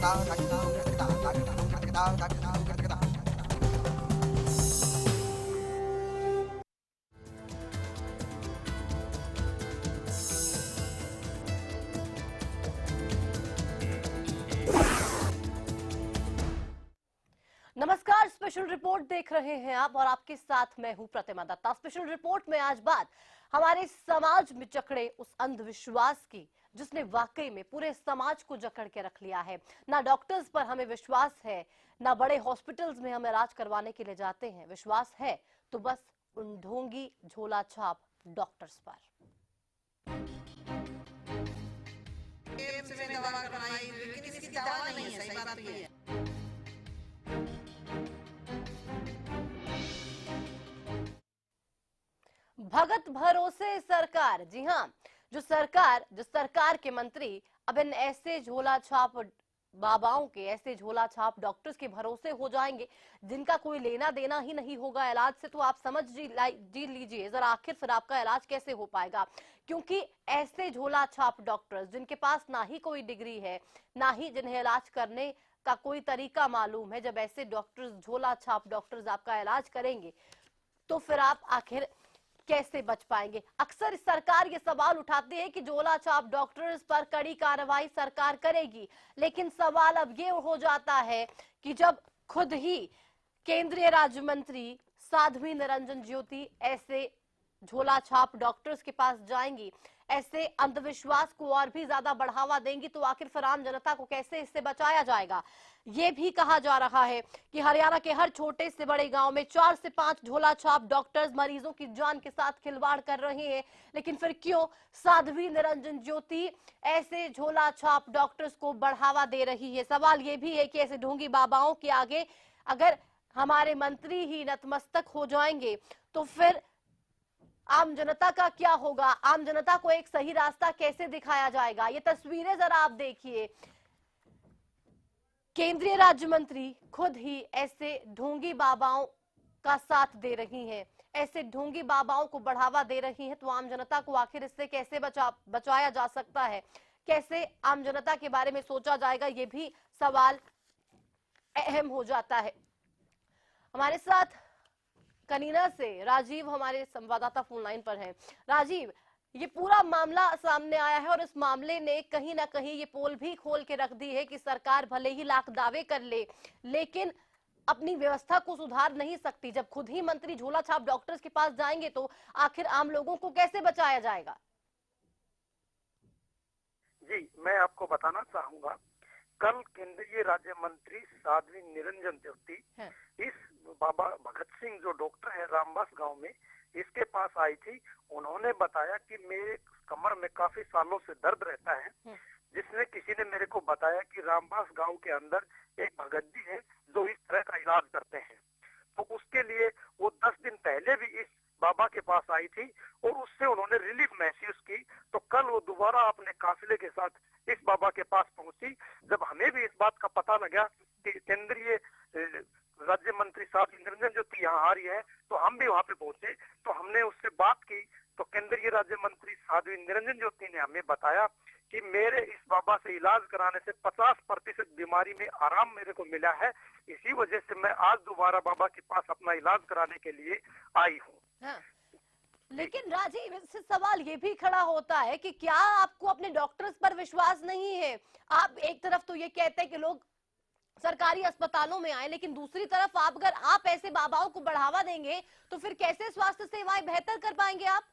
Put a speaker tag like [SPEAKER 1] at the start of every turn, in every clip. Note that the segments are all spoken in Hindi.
[SPEAKER 1] नमस्कार, स्पेशल रिपोर्ट देख रहे हैं आप और आपके साथ मैं हूं प्रतिमा दत्ता। स्पेशल रिपोर्ट में आज बात हमारे समाज में जकड़े उस अंधविश्वास की जिसने वाकई में पूरे समाज को जकड़ के रख लिया है। ना डॉक्टर्स पर हमें विश्वास है, ना बड़े हॉस्पिटल्स में हम इलाज करवाने के लिए जाते हैं। विश्वास है तो बस उन ढोंगी झोला छाप डॉक्टर्स पर।
[SPEAKER 2] में दवा करवाई लेकिन इसकी दवा नहीं है, सही बात ये है।
[SPEAKER 1] भगत भरोसे सरकार, जी हाँ, जो सरकार के मंत्री अब इन ऐसे झोला छाप बाबाओं के, ऐसे झोला छाप डॉक्टर्स के भरोसे हो जाएंगे जिनका कोई लेना देना ही नहीं होगा इलाज से। तो आप समझ जी लीजिए जरा आखिर फिर आपका इलाज कैसे हो पाएगा, क्योंकि ऐसे झोला छाप डॉक्टर्स जिनके पास ना ही कोई डिग्री है, ना ही जिन्हें इलाज करने का कोई तरीका मालूम है, जब ऐसे डॉक्टर्स, झोला छाप डॉक्टर्स आपका इलाज करेंगे तो फिर आप आखिर कैसे बच पाएंगे। अक्सर सरकार ये सवाल उठाती है कि झोला छाप डॉक्टर्स पर कड़ी कार्रवाई सरकार करेगी, लेकिन सवाल अब ये हो जाता है कि जब खुद ही केंद्रीय राज्य मंत्री साध्वी निरंजन ज्योति ऐसे झोला छाप डॉक्टर्स के पास जाएंगी, ऐसे अंधविश्वास को और भी ज्यादा बढ़ावा देंगी, तो आखिर फिर आम जनता को कैसे इससे बचाया जाएगा। ये भी कहा जा रहा है कि हरियाणा के हर छोटे से बड़े गांव में 4 से 5 झोला छाप डॉक्टर्स मरीजों की जान के साथ खिलवाड़ कर रहे हैं। लेकिन फिर क्यों साध्वी निरंजन ज्योति ऐसे झोला छाप डॉक्टर्स को बढ़ावा दे रही है। सवाल ये भी है कि ऐसे ढोंगी बाबाओं के आगे अगर हमारे मंत्री ही नतमस्तक हो जाएंगे तो फिर आम जनता का क्या होगा। आम जनता को एक सही रास्ता कैसे दिखाया जाएगा। ये तस्वीरें जरा आप देखिए, केंद्रीय राज्य मंत्री खुद ही ऐसे ढोंगी बाबाओं का साथ दे रही हैं, ऐसे ढोंगी बाबाओं को बढ़ावा दे रही हैं। तो आम जनता को आखिर इससे कैसे बचाया जा सकता है, कैसे आम जनता के बारे में सोचा जाएगा, ये भी सवाल अहम हो जाता है। हमारे साथ कनीना से राजीव हमारे संवाददाता फोन लाइन पर हैं। राजीव, ये पूरा मामला सामने आया है और इस मामले ने कहीं ना कहीं ये पोल भी खोल के रख दी है कि सरकार भले ही लाख दावे कर ले लेकिन अपनी व्यवस्था को सुधार नहीं सकती। जब खुद ही मंत्री झोला छाप डॉक्टर्स के पास जाएंगे तो आखिर आम लोगों को कैसे बचाया जाएगा।
[SPEAKER 3] जी, मैं आपको बताना चाहूंगा, कल केंद्रीय राज्य मंत्री साध्वी निरंजन ज्योति इस बाबा भगत सिंह जो डॉक्टर है रामबास गांव में, इसके पास आई थी। उन्होंने बताया कि मेरे कमर में काफी सालों से दर्द रहता है, जिसने किसी ने मेरे को बताया कि रामबास गांव के अंदर एक भगत जी है जो इस तरह का इलाज करते हैं। तो उसके लिए वो 10 दिन पहले भी इस बाबा के पास आई थी और उससे उन्होंने रिलीफ महसूस की। तो कल वो दोबारा अपने काफिले के साथ इस बाबा के पास पहुंची। जब हमें भी इस बात का पता लगा कि केंद्रीय राज्य मंत्री साध्वी निरंजन ज्योति यहाँ आ रही है तो हम भी वहाँ पे पहुंचे। तो हमने उससे बात की तो केंद्रीय राज्य मंत्री साध्वी निरंजन ज्योति ने हमें बताया कि मेरे इस बाबा से इलाज कराने से 50% बीमारी में आराम मेरे को मिला है। इसी वजह से मैं आज दोबारा बाबा के पास अपना इलाज कराने के लिए आई हूँ।
[SPEAKER 1] हाँ। लेकिन राजीव, इससे सवाल ये भी खड़ा होता है कि क्या आपको अपने डॉक्टर्स पर विश्वास नहीं है। आप एक तरफ तो ये कहते हैं कि लोग सरकारी अस्पतालों में आए, लेकिन दूसरी तरफ अगर आप ऐसे बाबाओं को बढ़ावा देंगे तो फिर कैसे स्वास्थ्य सेवाएं बेहतर कर पाएंगे आप।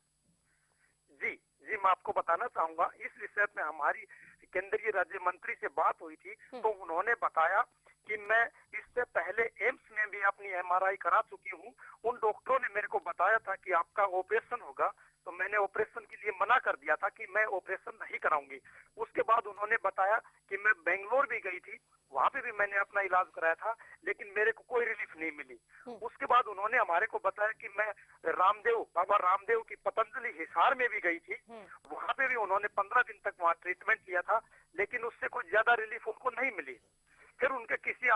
[SPEAKER 3] जी, मैं आपको बताना चाहूंगा, इस विषय में हमारी केंद्रीय राज्य मंत्री से बात हुई थी तो उन्होंने बताया कि मैं इससे पहले एम्स में भी अपनी MRI करा चुकी हूँ। उन डॉक्टरों ने मेरे को बताया था कि आपका ऑपरेशन होगा, तो मैंने ऑपरेशन के लिए मना कर दिया था कि मैं ऑपरेशन नहीं कराऊंगी। उसके बाद उन्होंने बताया कि मैं बेंगलोर भी गई थी, वहां पे भी मैंने अपना इलाज कराया था, लेकिन मेरे को कोई रिलीफ नहीं मिली। उसके बाद उन्होंने हमारे को बताया कि मैं बाबा रामदेव की पतंजलि हिसार में भी गई थी, वहां पे भी उन्होंने 15 दिन तक वहाँ ट्रीटमेंट लिया था, लेकिन उससे कोई ज्यादा रिलीफ उनको नहीं मिली। फिर उनके किसी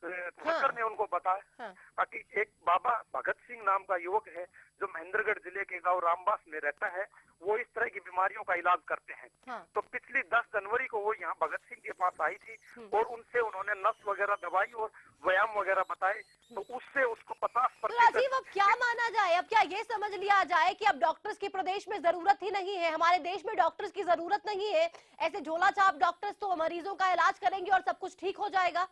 [SPEAKER 3] वर्कर ने उनको बताया कि एक बाबा भगत सिंह नाम का युवक है जो महेंद्रगढ़ जिले के गांव रामबास में रहता है, वो इस तरह की बीमारियों का इलाज करते हैं। तो पिछली 10 जनवरी को वो यहाँ भगत सिंह के पास आई थी और उनसे उन्होंने नस वगैरह दवाई और व्यायाम वगैरह बताए, तो उससे उसको 50%।
[SPEAKER 1] तो राजीव, अब क्या माना जाए? अब क्या ये समझ लिया जाए कि अब डॉक्टर्स की प्रदेश में जरूरत ही नहीं है, हमारे देश में डॉक्टर्स की जरूरत नहीं है, ऐसे झोला छाप डॉक्टर्स तो मरीजों का इलाज करेंगे और सब कुछ ठीक हो जाएगा?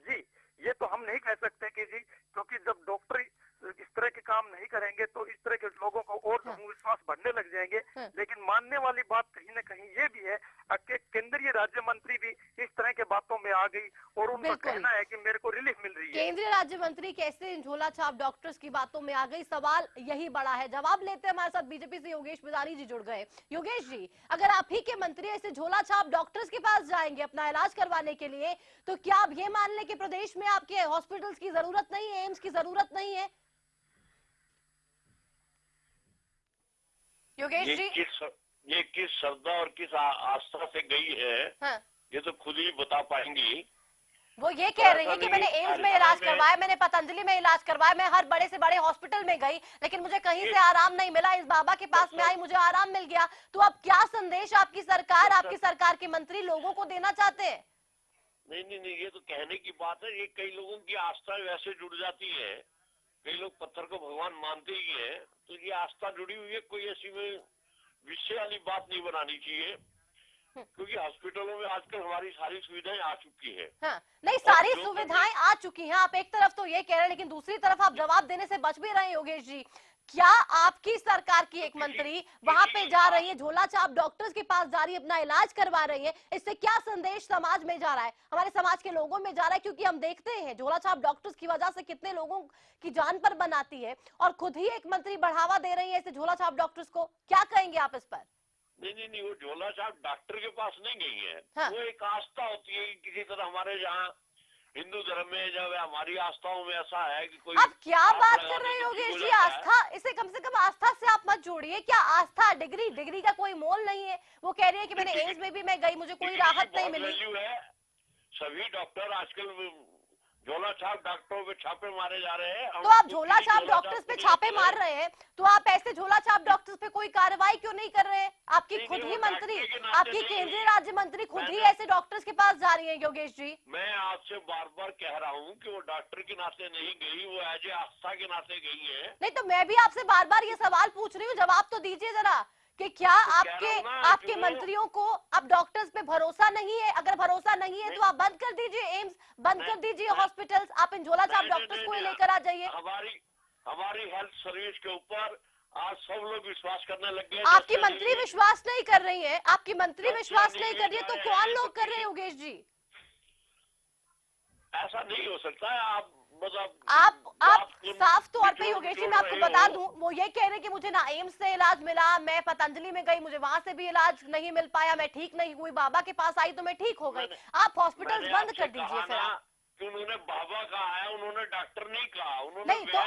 [SPEAKER 3] जी, ये तो हम नहीं कह सकते कि जी, क्योंकि जब डॉक्टर इस तरह के काम नहीं करेंगे तो इस तरह के लोगों को और विश्वास बढ़ने लग जाएंगे। लेकिन मानने वाली बात कहीं न कहीं ये भी है कि केंद्रीय राज्य मंत्री भी इस तरह के बातों में आ गई और उनका कहना है कि मेरे को रिलीफ मिल रही है।
[SPEAKER 1] केंद्रीय राज्य मंत्री कैसे इन झोला छाप डॉक्टर्स की बातों में आ गई, सवाल यही बड़ा है। जवाब लेते हैं, हमारे साथ बीजेपी से योगेश बिदानी जी जुड़ गए। योगेश जी, अगर आप ही के मंत्री ऐसे झोला छाप डॉक्टर्स के पास जाएंगे अपना इलाज करवाने के लिए, तो क्या आप ये मान लें कि प्रदेश में आपके हॉस्पिटल्स की जरूरत नहीं है, एम्स की जरूरत नहीं है? योगेश जी,
[SPEAKER 4] ये किस श्रद्धा और किस आस्था से गई है, ये तो खुद ही बता पाएंगी।
[SPEAKER 1] वो ये कह रही है कि मैंने एम्स में इलाज करवाया, मैंने पतंजलि में इलाज करवाया, मैं हर बड़े से बड़े हॉस्पिटल में गई, लेकिन मुझे कहीं से आराम नहीं मिला। इस बाबा के पास में आई, मुझे आराम मिल गया। तो अब क्या संदेश आपकी सरकार के मंत्री लोगों को देना चाहते हैं?
[SPEAKER 4] नहीं, ये तो कहने की बात है। ये कई लोगों की आस्था वैसे जुड़ जाती है, कई लोग पत्थर को भगवान मानते ही हैं, तो ये आस्था जुड़ी हुई है। कोई ऐसी में विषय वाली बात नहीं बनानी चाहिए, क्योंकि हॉस्पिटलों में आजकल हमारी सारी सुविधाएं आ चुकी है।
[SPEAKER 1] नहीं, सारी सुविधाएं आ चुकी हैं। आप एक तरफ तो ये कह रहे हैं, लेकिन दूसरी तरफ आप जवाब देने से बच भी रहे हैं। योगेश जी, क्या आपकी सरकार की एक मंत्री वहां पे जा रही है, झोला छाप डॉक्टर्स के पास जा रही है, अपना इलाज करवा रही है, इससे क्या संदेश समाज में जा रहा है, हमारे समाज के लोगों में जा रहा है? क्योंकि हम देखते हैं झोला छाप डॉक्टर्स की वजह से कितने लोगों की जान पर बनाती है, और खुद ही एक मंत्री बढ़ावा दे रही है ऐसे झोला छाप डॉक्टर्स को। क्या कहेंगे आप इस पर?
[SPEAKER 4] नहीं, वो झोला छाप डॉक्टर के पास नहीं गई है। वो एक आस्था होती है किसी तरह। हमारे यहाँ हिंदू धर्म में जब हमारी आस्थाओं में ऐसा है कि कोई,
[SPEAKER 1] आप क्या बात कर रहे हैं योगेश जी? आस्था, इसे कम से कम आस्था से आप मत जोड़िए। क्या आस्था डिग्री का कोई मोल नहीं है? वो कह रही है कि मैंने एम्स में भी मैं गई, मुझे कोई राहत नहीं मिली।
[SPEAKER 4] सभी डॉक्टर आजकल झोला छाप डॉक्टरों पे छापे मारे जा रहे हैं।
[SPEAKER 1] तो आप झोला छाप डॉक्टर्स पे छापे मार रहे हैं, तो आप ऐसे झोला छाप डॉक्टर्स पे कोई कार्रवाई क्यों नहीं कर रहे हैं? आपकी खुद ही मंत्री, आपकी केंद्रीय राज्य मंत्री खुद ही ऐसे डॉक्टर्स के पास जा रही है। योगेश जी, मैं
[SPEAKER 4] आपसे बार बार कह रहा हूँ कि वो डॉक्टर के नाते नहीं गई, वो एज ए आस्था के नाते गई है।
[SPEAKER 1] नहीं, तो मैं भी आपसे बार बार ये सवाल पूछ रही हूँ, जवाब तो दीजिए जरा, कि क्या आपके मंत्रियों को अब डॉक्टर्स पे भरोसा नहीं है? अगर भरोसा नहीं है तो आप बंद कर दीजिए एम्स, बंद कर दीजिए हॉस्पिटल्स, आप इन झोला छाप डॉक्टर्स को ही लेकर आ जाइए।
[SPEAKER 4] हमारी हेल्थ सर्विस के ऊपर आज सब लोग विश्वास करने लग गए।
[SPEAKER 1] आपकी मंत्री विश्वास नहीं कर रही है, आपकी मंत्री विश्वास नहीं कर रही है, तो कौन लोग कर रहे हैं योगेश जी?
[SPEAKER 4] ऐसा नहीं हो सकता है। आप
[SPEAKER 1] साफ तौर पे योगेश जी, मैं आपको बता दूं, वो ये कह रहे कि मुझे ना एम्स से इलाज मिला, मैं पतंजलि में गई, मुझे वहां से भी इलाज नहीं मिल पाया, मैं ठीक नहीं हुई, बाबा के पास आई तो मैं ठीक हो गई। आप हॉस्पिटल्स बंद कर दीजिए फिर।
[SPEAKER 4] कि उन्होंने बाबा कहा है, उन्होंने डॉक्टर नहीं कहा, उन्होंने
[SPEAKER 1] नहीं, तो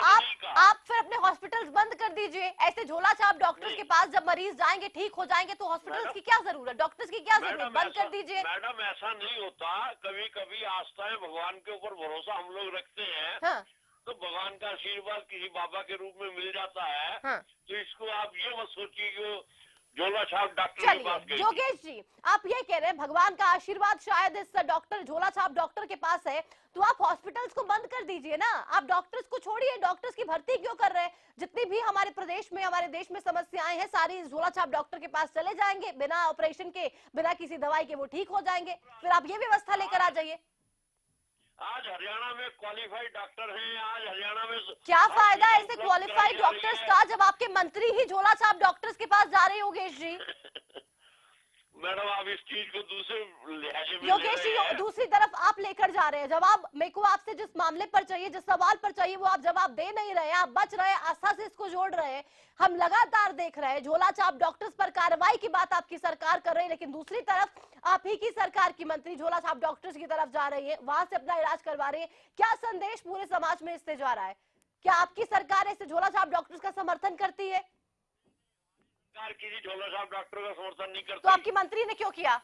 [SPEAKER 1] आप फिर अपने हॉस्पिटल्स बंद कर दीजिए। ऐसे झोला छाप डॉक्टर्स के पास जब मरीज जाएंगे, ठीक हो जाएंगे, तो हॉस्पिटल्स की क्या जरूरत, डॉक्टर्स की क्या जरूरत? बंद कर दीजिए।
[SPEAKER 4] मैडम, ऐसा नहीं होता। कभी कभी आस्था है, भगवान के ऊपर भरोसा हम लोग रखते हैं, तो भगवान का आशीर्वाद किसी बाबा के रूप में मिल जाता है। तो इसको आप ये मत सोचिए कि झोला छाप डॉक्टर के पास गई।
[SPEAKER 1] योगेश जी, आप ये कह रहे हैं भगवान का आशीर्वाद शायद इस डॉक्टर झोला छाप डॉक्टर के पास है, तो आप हॉस्पिटल्स को बंद कर दीजिए ना। आप डॉक्टर्स को छोड़िए, डॉक्टर्स की भर्ती क्यों कर रहे हैं? जितनी भी हमारे प्रदेश में, हमारे देश में समस्याएं हैं, सारी झोला छाप डॉक्टर के पास चले जाएंगे, बिना ऑपरेशन के, बिना किसी दवाई के वो ठीक हो जाएंगे। फिर आप ये व्यवस्था लेकर आ जाइए।
[SPEAKER 4] आज हरियाणा में क्वालिफाइड डॉक्टर हैं। आज हरियाणा में
[SPEAKER 1] क्या फायदा ऐसे क्वालिफाइड डॉक्टर्स का जब आपके मंत्री ही झोला छाप डॉक्टर्स के पास जा रहे हैं? योगेश जी,
[SPEAKER 4] मैडम, आप इस चीज को दूसरे लिहाजे में
[SPEAKER 1] योगेश जी, दूसरी तरफ आप लेकर जा रहे हैं। जवाब मेरे को आपसे जिस मामले पर चाहिए, जिस सवाल पर चाहिए, वो आप जवाब दे नहीं रहे हैं, आप बच रहे हैं, आस्था से इसको जोड़ रहे हैं। हम लगातार देख रहे हैं झोला छाप डॉक्टर्स पर कार्रवाई की बात आपकी सरकार कर रही है, लेकिन दूसरी तरफ आप ही की सरकार की मंत्री झोला छाप डॉक्टर्स की तरफ जा रही है, वहां से अपना इलाज करवा रही है। क्या संदेश पूरे समाज में इससे जा रहा है? क्या आपकी सरकार ऐसे झोला छाप डॉक्टर्स का समर्थन करती है?
[SPEAKER 4] किसी झोला छाप डॉक्टर का समर्थन नहीं करती।
[SPEAKER 1] तो आपकी मंत्री ने क्यों किया?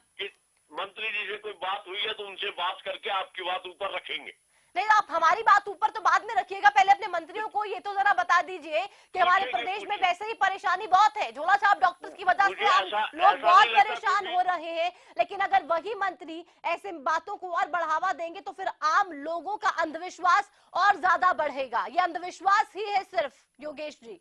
[SPEAKER 4] मंत्री जी से कोई बात हुई है तो उनसे बात करके आपकी बात ऊपर रखेंगे।
[SPEAKER 1] नहीं, आप हमारी बात ऊपर तो बाद में रखिएगा, पहले अपने मंत्रियों को ये तो जरा बता दीजिए कि हमारे प्रदेश में वैसे ही परेशानी बहुत है, झोला छाप डॉक्टर्स की वजह से हम लोग बहुत परेशान हो रहे हैं। लेकिन अगर वही मंत्री ऐसे बातों को और बढ़ावा देंगे तो फिर आम लोगों का अंधविश्वास और ज्यादा बढ़ेगा। ये अंधविश्वास ही है सिर्फ, योगेश जी।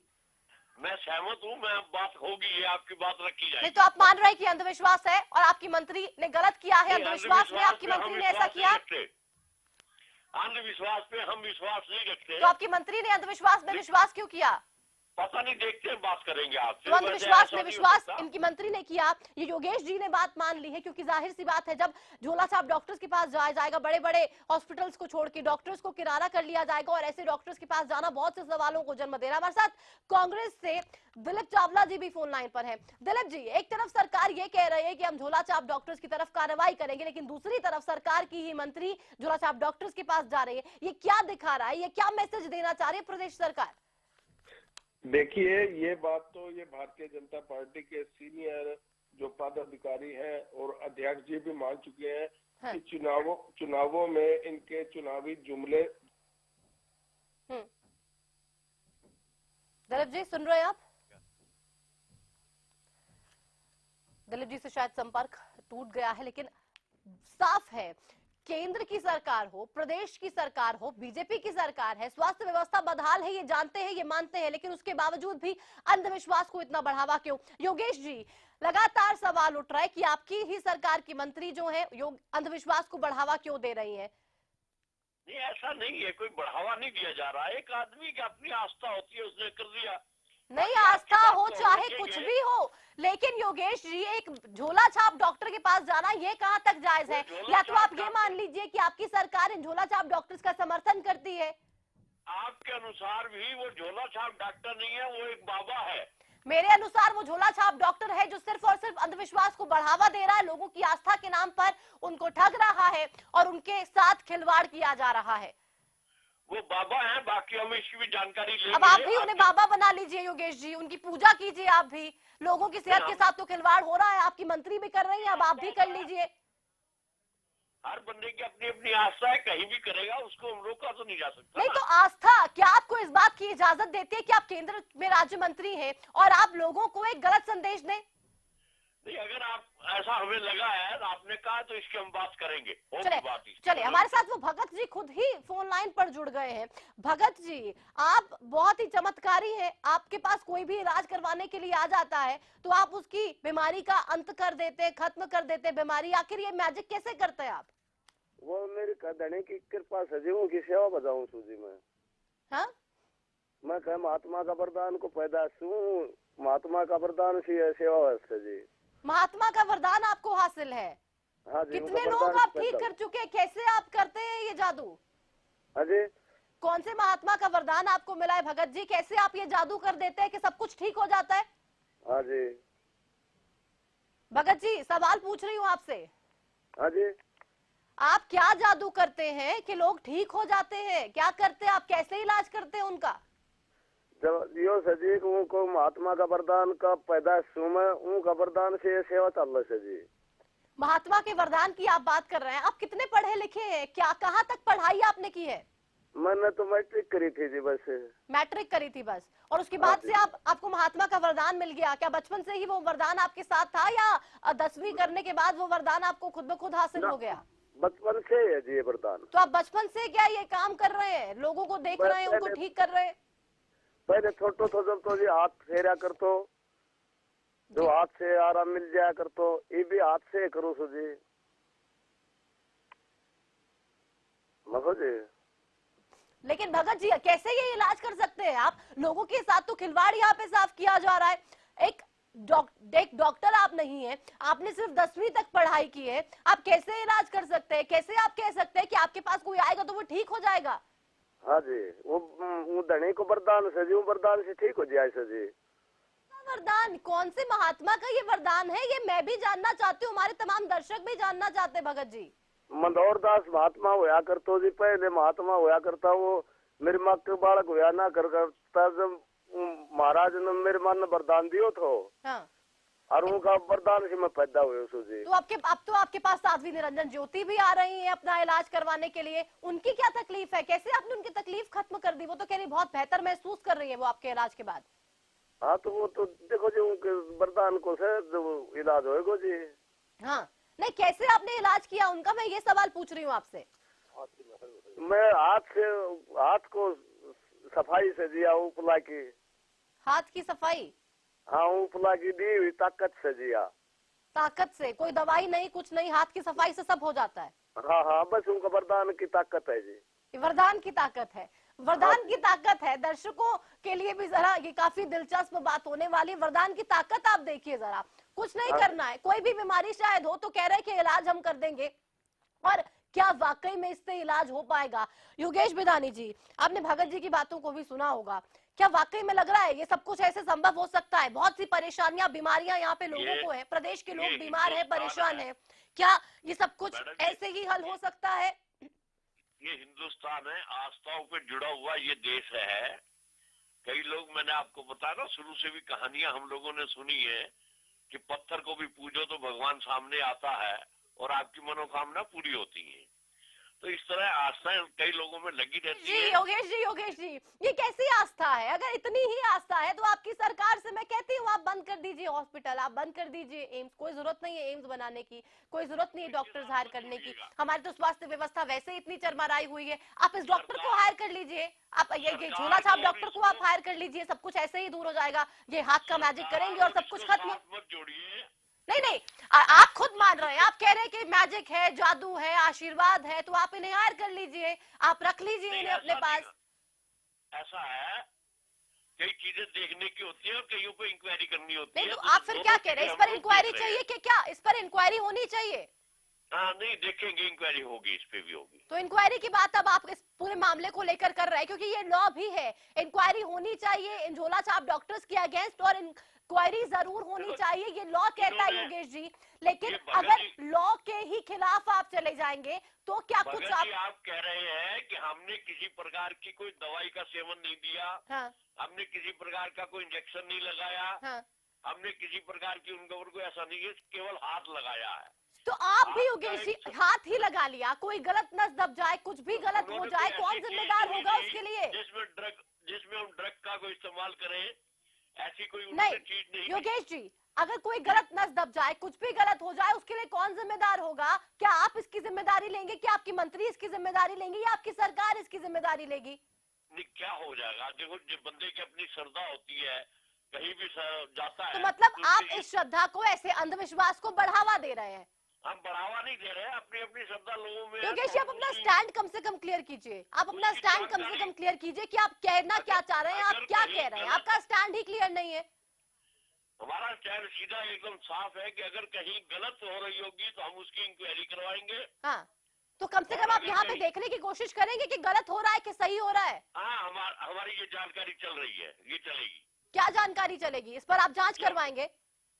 [SPEAKER 4] मैं सहमत हूँ, मैं बात होगी, ये आपकी बात रखी जाएगी।
[SPEAKER 1] नहीं तो आप मान रहे हैं कि अंधविश्वास है और आपकी मंत्री ने गलत किया है, अंधविश्वास में आपकी मंत्री ने ऐसा किया?
[SPEAKER 4] अंधविश्वास पे हम विश्वास नहीं रखते।
[SPEAKER 1] तो आपकी मंत्री ने अंधविश्वास में विश्वास क्यों किया?
[SPEAKER 4] पता नहीं, देखते हैं, बात करेंगे आपसे।
[SPEAKER 1] तो अंधविश्वास में विश्वास इनकी मंत्री ने किया, ये योगेश जी ने बात मान ली है, क्योंकि जाहिर सी बात है जब झोला छाप डॉक्टर्स के पास जाया जाएगा, बड़े बड़े हॉस्पिटल्स को छोड़ के डॉक्टर्स को किनारा कर लिया जाएगा और ऐसे डॉक्टर्स के पास जाना बहुत से सवालों को जन्म दे रहा है। हमारे साथ कांग्रेस से दिलीप चावला जी भी फोन लाइन पर है। दिलीप जी, एक तरफ सरकार ये कह रही है कि हम झोला छाप डॉक्टर्स की तरफ कार्रवाई करेंगे, लेकिन दूसरी तरफ सरकार की ही मंत्री झोला छाप डॉक्टर्स के पास जा रही है, ये क्या दिखा रहा है, ये क्या मैसेज देना चाह रही है प्रदेश सरकार?
[SPEAKER 5] देखिए, ये बात तो ये भारतीय जनता पार्टी के सीनियर जो पदाधिकारी हैं और अध्यक्ष जी भी मान चुके हैं कि चुनावों में इनके चुनावी जुमले।
[SPEAKER 1] दिलीप जी सुन रहे हैं आप? दिलीप जी से शायद संपर्क टूट गया है, लेकिन साफ है केंद्र की सरकार हो, प्रदेश की सरकार हो, बीजेपी की सरकार है, स्वास्थ्य व्यवस्था बदहाल है, ये जानते हैं, ये मानते हैं, लेकिन उसके बावजूद भी अंधविश्वास को इतना बढ़ावा क्यों? योगेश जी, लगातार सवाल उठ रहा है कि आपकी ही सरकार की मंत्री जो है अंधविश्वास को बढ़ावा क्यों दे रही है?
[SPEAKER 4] नहीं, ऐसा नहीं है, कोई बढ़ावा नहीं दिया जा रहा है। एक आदमी की अपनी आस्था होती है, उसने कर दिया।
[SPEAKER 1] नहीं, आस्था हो चाहे कुछ भी हो, लेकिन योगेश जी एक झोला छाप डॉक्टर के पास जाना ये कहां तक जायज है? या तो आप ये मान लीजिए कि आपकी सरकार इन झोला छाप डॉक्टर्स का समर्थन करती है।
[SPEAKER 4] आपके अनुसार भी वो झोला छाप डॉक्टर नहीं है, वो एक बाबा है।
[SPEAKER 1] मेरे अनुसार वो झोला छाप डॉक्टर है जो सिर्फ और सिर्फ अंधविश्वास को बढ़ावा दे रहा है, लोगों की आस्था के नाम पर उनको ठग रहा है और उनके साथ खिलवाड़ किया जा रहा है।
[SPEAKER 4] वो बाबा है, बाकी हम इसकी भी जानकारी लेंगे।
[SPEAKER 1] अब आप भी उन्हें बाबा बना लीजिए योगेश जी, उनकी पूजा कीजिए आप भी। लोगों की सेहत के साथ तो खिलवाड़ हो रहा है, आपकी मंत्री भी कर रही है, अब आप भी कर लीजिए।
[SPEAKER 4] हर बंदे की अपनी अपनी आस्था है, कहीं भी करेगा, उसको हम रोका तो नहीं जा सकता।
[SPEAKER 1] नहीं तो आस्था क्या आपको इस बात की इजाजत देती है कि आप केंद्र में राज्य मंत्री हैं और आप लोगों को एक गलत संदेश दें?
[SPEAKER 4] नहीं, अगर आप ऐसा हमें लगा है, आपने कहा, तो इसकी हम बात करेंगे।
[SPEAKER 1] चले हमारे साथ वो भगत जी खुद ही फोन लाइन पर जुड़ गए हैं। भगत जी, आप बहुत ही चमत्कारी हैं, आपके पास कोई भी इलाज करवाने के लिए आ जाता है तो आप उसकी बीमारी का अंत कर देते, खत्म कर देते बीमारी। आखिर ये मैजिक कैसे करते हैं आप?
[SPEAKER 5] वो मेरी धनी की कृपा सजीवों की सेवा बजाऊं सूजी में।
[SPEAKER 1] हाँ,
[SPEAKER 5] मैं कह महात्मा का वरदान को पैदा महात्मा का वरदान सेवा वास्ते जी।
[SPEAKER 1] महात्मा का वरदान आपको हासिल है?
[SPEAKER 5] हाँ जी।
[SPEAKER 1] कितने लोग आप ठीक कर चुके हैं? कैसे आप करते हैं ये जादू?
[SPEAKER 5] हाँ जी।
[SPEAKER 1] कौन से महात्मा का वरदान आपको मिला है भगत जी? कैसे आप ये जादू कर देते हैं कि सब कुछ ठीक हो जाता है?
[SPEAKER 5] हाँ जी।
[SPEAKER 1] भगत जी, सवाल पूछ रही हूँ आपसे।
[SPEAKER 5] हाँ जी।
[SPEAKER 1] आप क्या जादू करते हैं कि लोग ठीक हो जाते हैं? क्या करते हैं आप? कैसे इलाज करते हैं उनका?
[SPEAKER 5] जब यो सजी को महात्मा का वरदान का पैदा का वरदान से सेवा चल रहा है जी।
[SPEAKER 1] महात्मा के वरदान की आप बात कर रहे हैं, आप कितने पढ़े लिखे हैं? क्या कहाँ तक पढ़ाई आपने की है?
[SPEAKER 5] मैंने तो मैट्रिक करी थी जी, बस।
[SPEAKER 1] मैट्रिक करी थी बस, और उसके बाद से आपको महात्मा का वरदान मिल गया? क्या बचपन से ही वो वरदान आपके साथ था या 10वीं करने के बाद वो वरदान आपको खुद ब खुद हासिल हो गया?
[SPEAKER 5] बचपन से है जी ये वरदान।
[SPEAKER 1] तो आप बचपन से क्या ये काम कर रहे हैं, लोगों को देख रहे हैं, उनको ठीक कर रहे हैं?
[SPEAKER 5] पहले छोटो तो जब तो जी हाथ फेरा कर तो जो हाथ से आराम मिल जाया कर तो ये भी हाथ से करो सो जी। जी।
[SPEAKER 1] लेकिन भगत जी, कैसे ये इलाज कर सकते हैं आप? लोगों के साथ तो खिलवाड़ यहाँ पे साफ किया जा रहा है। एक डॉक्टर आप नहीं है, आपने सिर्फ 10वीं तक पढ़ाई की है, आप कैसे इलाज कर सकते हैं? कैसे आप कह सकते हैं कि आपके पास कोई आएगा तो वो ठीक हो जाएगा?
[SPEAKER 5] हाँ जी, वो धनी को वरदान से जी, वरदान से ठीक हो जाए सर जी।
[SPEAKER 1] वरदान कौन से महात्मा का ये वरदान है? ये मैं भी जानना चाहती हूँ, हमारे तमाम दर्शक भी जानना चाहते हैं भगत जी।
[SPEAKER 5] मंदौर दास महात्मा होया करतो जी, पहले महात्मा होया करता, वो मेरे माँ के बालक होया ना करता। जब महाराज ने मेरे मन ने वरदान दियो थो।
[SPEAKER 1] हाँ।
[SPEAKER 6] और उनका वरदान से मैं पैदा हुए उसो जी।
[SPEAKER 1] तो अब तो आपके पास साध्वी निरंजन ज्योति भी आ रही हैं अपना इलाज करवाने के लिए। उनकी क्या तकलीफ है, कैसे आपने उनकी तकलीफ खत्म कर दी? वो तो कह रही बहुत बेहतर महसूस कर रही है वो आपके इलाज के बाद।
[SPEAKER 6] हाँ तो वो तो देखो जी उनके वरदान को से जो इलाज होएगा जी।
[SPEAKER 1] हाँ नहीं, कैसे आपने इलाज किया उनका, मैं ये सवाल पूछ रही हूँ आपसे।
[SPEAKER 6] मैं हाथ को सफाई से दिया, उपला की।
[SPEAKER 1] हाथ की सफाई?
[SPEAKER 6] हाँ उपला की दी हुई ताकत से दिया।
[SPEAKER 1] ताकत से? कोई दवाई नहीं, कुछ नहीं, हाथ की सफाई से सब हो जाता है?
[SPEAKER 6] हाँ हाँ बस उनका वरदान की ताकत है जी।
[SPEAKER 1] ये वरदान की ताकत है, वरदान की ताकत है। दर्शकों के लिए भी जरा ये काफी दिलचस्प बात होने वाली। वरदान की ताकत आप देखिए जरा, कुछ नहीं करना है, कोई भी बीमारी शायद हो तो कह रहे हैं कि इलाज हम कर देंगे। और क्या वाकई में इससे इलाज हो पाएगा? योगेश बिधानी जी, आपने भगत जी की बातों को भी सुना होगा, क्या वाकई में लग रहा है ये सब कुछ ऐसे संभव हो सकता है? बहुत सी परेशानियां, बीमारियां यहाँ पे लोगों को है, प्रदेश के लोग बीमार है, परेशान है, क्या ये सब कुछ ऐसे ही हल हो सकता है?
[SPEAKER 4] ये हिंदुस्तान है, आस्थाओं पे जुड़ा हुआ ये देश है। कई लोग, मैंने आपको बताया ना, शुरू से भी कहानियां हम लोगों ने सुनी है कि पत्थर को भी पूजो तो भगवान सामने आता है और आपकी मनोकामना पूरी होती है। तो इस तरह आस्थाएं कई लोगों में लगी रहती
[SPEAKER 1] जी
[SPEAKER 4] है।
[SPEAKER 1] योगेश जी, ये कैसी आस्था है? अगर इतनी ही आस्था है तो आपकी सरकार से मैं कहती हूँ आप बंद कर दीजिए हॉस्पिटल, आप बंद कर दीजिए एम्स। कोई जरूरत नहीं है एम्स बनाने की, कोई जरूरत नहीं है डॉक्टर्स हायर करने की। हमारी तो स्वास्थ्य व्यवस्था वैसे ही इतनी चरमराई हुई है, आप इस डॉक्टर को हायर कर लीजिए, आप ये झोला छाप डॉक्टर को आप हायर कर लीजिए, सब कुछ ऐसे ही दूर हो जाएगा। ये हाथ का मैजिक करेंगे और सब कुछ खत्म।
[SPEAKER 4] मत जोड़िए।
[SPEAKER 1] नहीं, आप खुद मान रहे हैं, आप कह रहे हैं कि मैजिक है, जादू है, आशीर्वाद है, तो आप इन्हें हायर कर लीजिए, आप रख लीजिए इन्हें अपने पास।
[SPEAKER 4] ऐसा है, कई चीजें देखने की होती है और कईयों पे इंक्वायरी करनी होती है।
[SPEAKER 1] नहीं तो आप फिर क्या कह रहे हैं, इस पर इंक्वायरी चाहिए कि क्या? इस पर इंक्वायरी होनी चाहिए।
[SPEAKER 4] हाँ नहीं, देखेंगे, इंक्वायरी होगी, इस पे भी होगी।
[SPEAKER 1] तो इंक्वायरी की बात अब आप इस पूरे मामले को लेकर कर रहे हैं, क्योंकि ये लॉ भी है, इंक्वायरी होनी चाहिए इन झोला छाप डॉक्टर्स के अगेंस्ट, और इंक्वायरी जरूर होनी चाहिए, ये लॉ कहता है योगेश जी। लेकिन अगर लॉ के ही खिलाफ आप चले जाएंगे तो क्या कुछ
[SPEAKER 4] आप कह रहे हैं कि हमने किसी प्रकार की कोई दवाई का सेवन नहीं दिया,
[SPEAKER 1] हाँ,
[SPEAKER 4] हमने किसी प्रकार का कोई इंजेक्शन नहीं लगाया,
[SPEAKER 1] हाँ,
[SPEAKER 4] हमने किसी प्रकार की उनको को ऐसा नहीं है, केवल हाथ लगाया है।
[SPEAKER 1] तो आप भी योगेश जी हाथ ही लगा लिया, कोई गलत नस दब जाए, कुछ भी गलत हो जाए, कौन जिम्मेदार होगा उसके लिए?
[SPEAKER 4] जिसमें हम ड्रग का कोई इस्तेमाल करें, ऐसी कोई
[SPEAKER 1] नहीं
[SPEAKER 4] चीज नहीं।
[SPEAKER 1] योगेश जी, अगर कोई गलत नस दब जाए, कुछ भी गलत हो जाए, उसके लिए कौन जिम्मेदार होगा? क्या आप इसकी जिम्मेदारी लेंगे, क्या आपकी मंत्री इसकी जिम्मेदारी लेंगे, या आपकी सरकार इसकी जिम्मेदारी लेगी?
[SPEAKER 4] नहीं, क्या हो जाएगा? देखो, जो बंदे की अपनी श्रद्धा होती है, कहीं भी जाता है,
[SPEAKER 1] तो मतलब आप इस श्रद्धा को, ऐसे अंधविश्वास को बढ़ावा दे रहे हैं?
[SPEAKER 4] हम बढ़ावा नहीं दे रहे हैं, अपनी अपनी श्रद्धा लोगों में।
[SPEAKER 1] योगेश जी, आप अपना स्टैंड कम से कम क्लियर कीजिए, आप अपना स्टैंड कम से कम क्लियर कीजिए कि आप कहना क्या चाह रहे हैं, आप क्या कह रहे हैं? आपका स्टैंड ही क्लियर नहीं है।
[SPEAKER 4] हमारा स्टैंड सीधा एकदम साफ है कि अगर कहीं गलत हो रही होगी तो हम उसकी इंक्वायरी करवाएंगे।
[SPEAKER 1] हाँ, तो कम से कम आप यहाँ पे देखने की कोशिश करेंगे कि गलत हो रहा है कि सही हो रहा है।
[SPEAKER 4] हाँ, हमारी ये जानकारी चल रही है, ये चलेगी।
[SPEAKER 1] क्या जानकारी चलेगी? इस पर आप जांच करवाएंगे?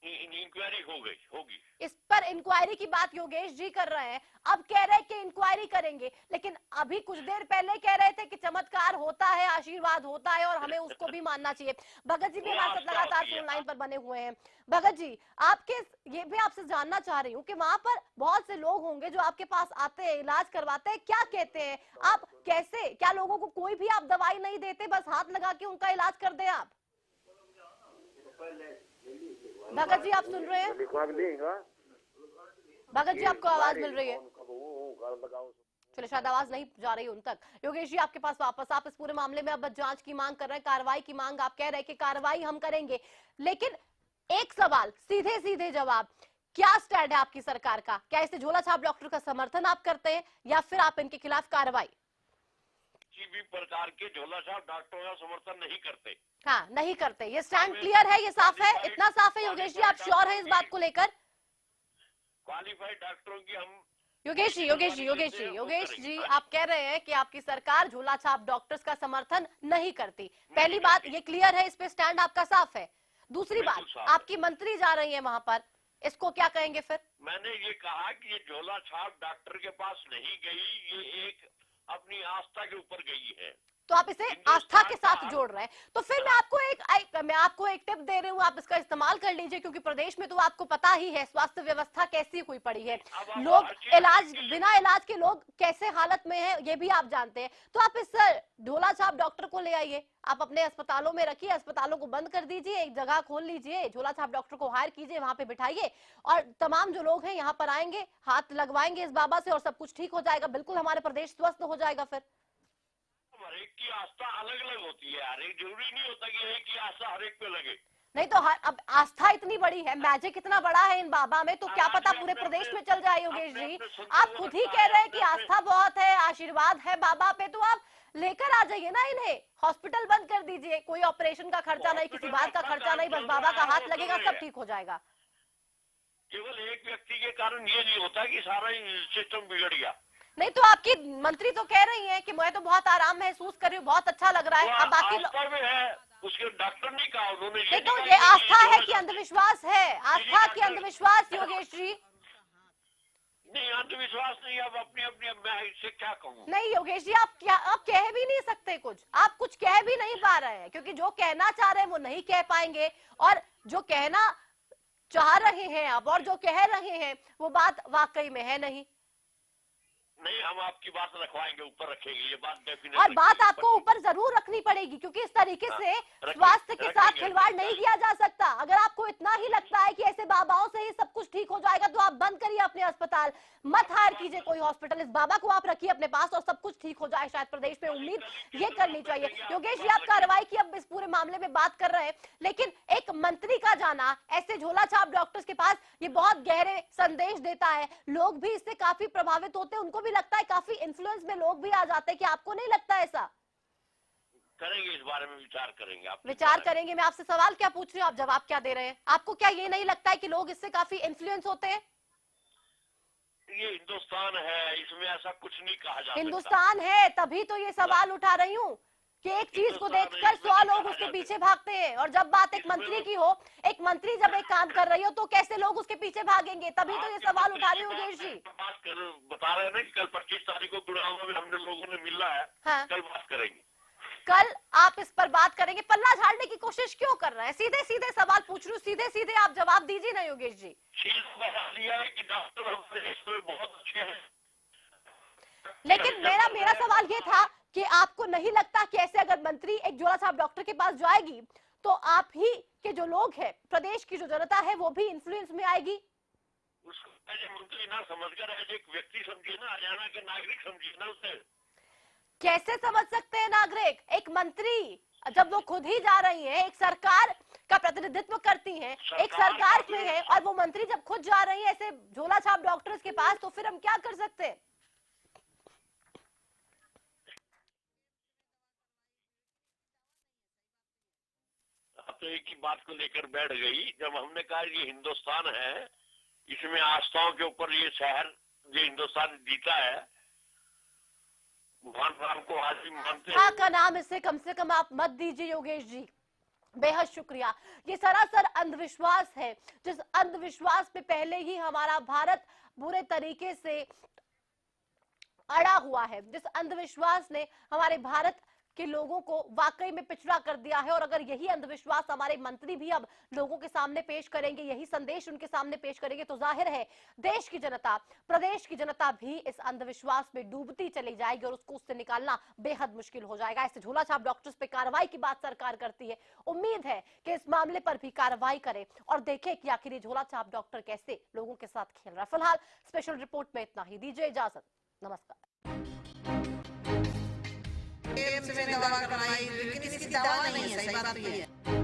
[SPEAKER 4] इंक्वायरी होगी।
[SPEAKER 1] इस पर इंक्वायरी की बात योगेश जी कर रहे हैं, अब कह रहे हैं कि इंक्वायरी करेंगे, लेकिन अभी कुछ देर पहले कह रहे थे कि चमत्कार होता है, आशीर्वाद होता है और हमें उसको भी मानना चाहिए। भगत जी भी हमारे साथ लगातार फोन लाइन पर बने हुए हैं। भगत जी, आपके ये भी आपसे जानना चाह रही हूँ कि वहां पर बहुत से लोग होंगे जो आपके पास आते हैं, इलाज करवाते हैं, क्या कहते हैं आप? कैसे, क्या लोगों को कोई भी आप दवाई नहीं देते, बस हाथ लगा के उनका इलाज कर दे आप? भगत जी, आप सुन रहे हैं? भगत जी, आपको आवाज मिल रही है? चलो, शायद आवाज नहीं जा रही उन तक। योगेश जी, आपके पास वापस, आप इस पूरे मामले में अब जांच की मांग कर रहे हैं, कार्रवाई की मांग आप कह रहे हैं कि कार्रवाई हम करेंगे, लेकिन एक सवाल, सीधे सीधे जवाब, क्या स्टैंड है आपकी सरकार का? क्या इसे झोला छाप डॉक्टर का समर्थन आप करते हैं या फिर आप इनके खिलाफ कार्रवाई?
[SPEAKER 4] किसी भी प्रकार के झोला छाप डॉक्टरों का समर्थन नहीं करते।
[SPEAKER 1] हाँ, नहीं करते, ये स्टैंड क्लियर है, ये साफ है, इतना साफ है। योगेश जी, आप श्योर हैं इस बात को लेकर?
[SPEAKER 4] क्वालिफाइड डॉक्टरों की हम
[SPEAKER 1] योगेश जी, आप कह रहे हैं कि आपकी सरकार झोला छाप डॉक्टर्स का समर्थन नहीं करती। पहली बात ये क्लियर है, इस पे स्टैंड आपका साफ है। दूसरी बात, आपकी मंत्री जा रही है वहां पर, इसको क्या कहेंगे फिर?
[SPEAKER 4] मैंने ये कहा कि ये झोला छाप डॉक्टर के पास नहीं गई, ये एक अपनी आस्था के ऊपर गई है।
[SPEAKER 1] तो आप इसे आस्था के साथ जोड़ रहे हैं। तो फिर मैं आपको एक टिप दे रही हूँ, आप इसका इस्तेमाल कर लीजिए, क्योंकि प्रदेश में तो आपको पता ही है स्वास्थ्य व्यवस्था कैसी हुई पड़ी है, लोग बिना इलाज के लोग कैसे हालत में है ये भी आप जानते हैं। तो आप इस झोला छाप डॉक्टर को ले आइए, आप अपने अस्पतालों में रखिए, अस्पतालों को बंद कर दीजिए, एक जगह खोल लीजिए, झोला छाप डॉक्टर को हायर कीजिए, वहां पे बिठाइए और तमाम जो लोग हैं यहाँ पर आएंगे, हाथ लगवाएंगे इस बाबा से और सब कुछ ठीक हो जाएगा। बिल्कुल हमारे प्रदेश स्वस्थ हो जाएगा। फिर
[SPEAKER 4] हर एक की आस्था अलग अलग होती है यार, एक जरूरी नहीं होता कि एक की आस्था हर एक पे लगे।
[SPEAKER 1] नहीं तो अब आस्था इतनी बड़ी है, मैजिक इतना बड़ा है इन बाबा में, तो क्या पता पूरे प्रदेश में चल जाए। योगेश जी आप खुद ही कह रहे हैं कि आस्था बहुत है, आशीर्वाद है बाबा पे, तो आप लेकर आ जाइए ना इन्हें, हॉस्पिटल बंद कर दीजिए, कोई ऑपरेशन का खर्चा नहीं, किसी बात का खर्चा नहीं, बस बाबा का हाथ लगेगा सब ठीक हो जाएगा।
[SPEAKER 4] केवल एक व्यक्ति के कारण ये नहीं होता कि सारा सिस्टम बिगड़ गया।
[SPEAKER 1] नहीं तो आपकी मंत्री तो कह रही हैं कि मैं तो बहुत आराम महसूस कर रही हूँ, बहुत अच्छा लग रहा है। अब बाकी
[SPEAKER 4] में है, उसके डॉक्टर नहीं कहा उन्होंने।
[SPEAKER 1] नहीं तो ये आस्था है कि अंधविश्वास है? आस्था कि अंधविश्वास योगेश जी?
[SPEAKER 4] नहीं अंधविश्वास नहीं, अब अपनी अपनी, अब मैं इससे क्या कहूँ।
[SPEAKER 1] नहीं योगेश जी आप कह भी नहीं सकते कुछ, आप कुछ कह भी नहीं पा रहे हैं, क्योंकि जो कहना चाह रहे हैं वो नहीं कह पाएंगे, और जो कहना चाह रहे हैं आप और जो कह रहे हैं वो बात वाकई में है नहीं।
[SPEAKER 4] नहीं हम आपकी बात रखवाएंगे, ऊपर रखेंगे ये बात डेफिनेटली।
[SPEAKER 1] और बात आपको ऊपर जरूर रखनी पड़ेगी, क्योंकि इस तरीके से स्वास्थ्य के साथ खिलवाड़ नहीं किया जा सकता। अगर आपको इतना ही लगता है कि ऐसे बाबाओं से ही सब कुछ ठीक हो जाएगा तो आप बंद करिए अपने अस्पताल, मत हायर कीजिए कोई हॉस्पिटल, इस बाबा को आप रखिए अपने पास और सब कुछ ठीक हो जाए। शायद प्रदेश में उम्मीद ये करनी चाहिए। योगेश जी आप कार्रवाई की अब इस पूरे मामले में बात कर रहे हैं, लेकिन एक मंत्री का जाना ऐसे झोला छाप डॉक्टर्स के पास ये बहुत गहरे संदेश देता है। लोग भी इससे काफी प्रभावित होते हैं, उनको भी लगता है, काफी इन्फ्लुएंस में लोग भी आ जाते हैं। कि आपको नहीं लगता ऐसा?
[SPEAKER 4] करेंगे, इस बारे में विचार करेंगे। आप
[SPEAKER 1] विचार करेंगे। मैं आपसे सवाल क्या पूछ रही हूँ, आप जवाब क्या दे रहे हैं? आपको क्या ये नहीं लगता है कि लोग इससे काफी इन्फ्लुएंस होते हैं?
[SPEAKER 4] ये हिंदुस्तान है, इसमें ऐसा कुछ नहीं कहा जा सकता।
[SPEAKER 1] हिंदुस्तान है तभी तो ये सवाल उठा रही हूँ कि एक चीज को देखकर 100 लोग उसके पीछे भागते हैं, और जब बात एक मंत्री की हो, एक मंत्री जब एक काम कर रही हो तो कैसे लोग उसके पीछे भागेंगे? तभी तो ये सवाल उठा रही हूँ योगेश जी।
[SPEAKER 4] बता रहे हैं ना कि कल 25 तारीख को गुड़गांव में हमने लोगों ने मिलना है।
[SPEAKER 1] हाँ।
[SPEAKER 4] कल बात करेंगे।
[SPEAKER 1] कल आप इस पर बात करेंगे? पल्ला झाड़ने की कोशिश क्यों कर रहे हैं? सीधे सीधे सवाल पूछ रही हूँ, सीधे सीधे आप जवाब दीजिए ना योगेश जी।
[SPEAKER 4] बता दिया है कि डॉक्टर हमारे देश में बहुत अच्छे हैं,
[SPEAKER 1] लेकिन मेरा सवाल ये था कि आपको नहीं लगता कि ऐसे अगर मंत्री एक झोला छाप डॉक्टर के पास जाएगी तो आप ही के जो लोग हैं, प्रदेश की जो जनता है, वो भी इन्फ्लुएंस में आएगी?
[SPEAKER 4] उसको मंत्री ना समझकर एक व्यक्ति समझिए ना, हरियाणा के नागरिक समझिए ना उसे।
[SPEAKER 1] कैसे समझ सकते हैं नागरिक? एक मंत्री जब वो खुद ही जा रही है, एक सरकार का प्रतिनिधित्व करती हैं, एक सरकार में है, और वो मंत्री जब खुद जा रही है ऐसे झोला छाप डॉक्टर्स के पास, तो फिर हम क्या कर सकते हैं?
[SPEAKER 4] तो एक ही बात को लेकर बैठ गई। जब हमने कहा ये हिंदुस्तान है, इसमें आस्थाओं के ऊपर ये शहर, ये हिंदुस्तान जीता है, भगवान राम को आज भी मानते हैं।
[SPEAKER 1] का नाम इससे कम से कम आप मत दीजिए योगेश जी, बेहद शुक्रिया। ये सरासर अंधविश्वास है, जिस अंधविश्वास पे पहले ही हमारा भारत बुरे तरीके से अड़ा हुआ है, जिस अंधविश्वास ने हमारे भारत के लोगों को वाकई में पिछड़ा कर दिया है। और अगर यही अंधविश्वास हमारे मंत्री भी अब लोगों के सामने पेश करेंगे, यही संदेश उनके सामने पेश करेंगे, तो जाहिर है देश की जनता, प्रदेश की जनता भी इस अंधविश्वास में डूबती चली जाएगी और उसको उससे निकालना बेहद मुश्किल हो जाएगा। ऐसे झोला छाप डॉक्टर्स पे कार्रवाई की बात सरकार करती है, उम्मीद है कि इस मामले पर भी कार्रवाई करे और देखे कि आखिर ये झोला छाप डॉक्टर कैसे लोगों के साथ खेल रहा है। फिलहाल स्पेशल रिपोर्ट में इतना ही, दीजिए इजाजत, नमस्कार।
[SPEAKER 2] एम्स में दवा कराई, लेकिन इसकी दवा नहीं है, सही बात ये है।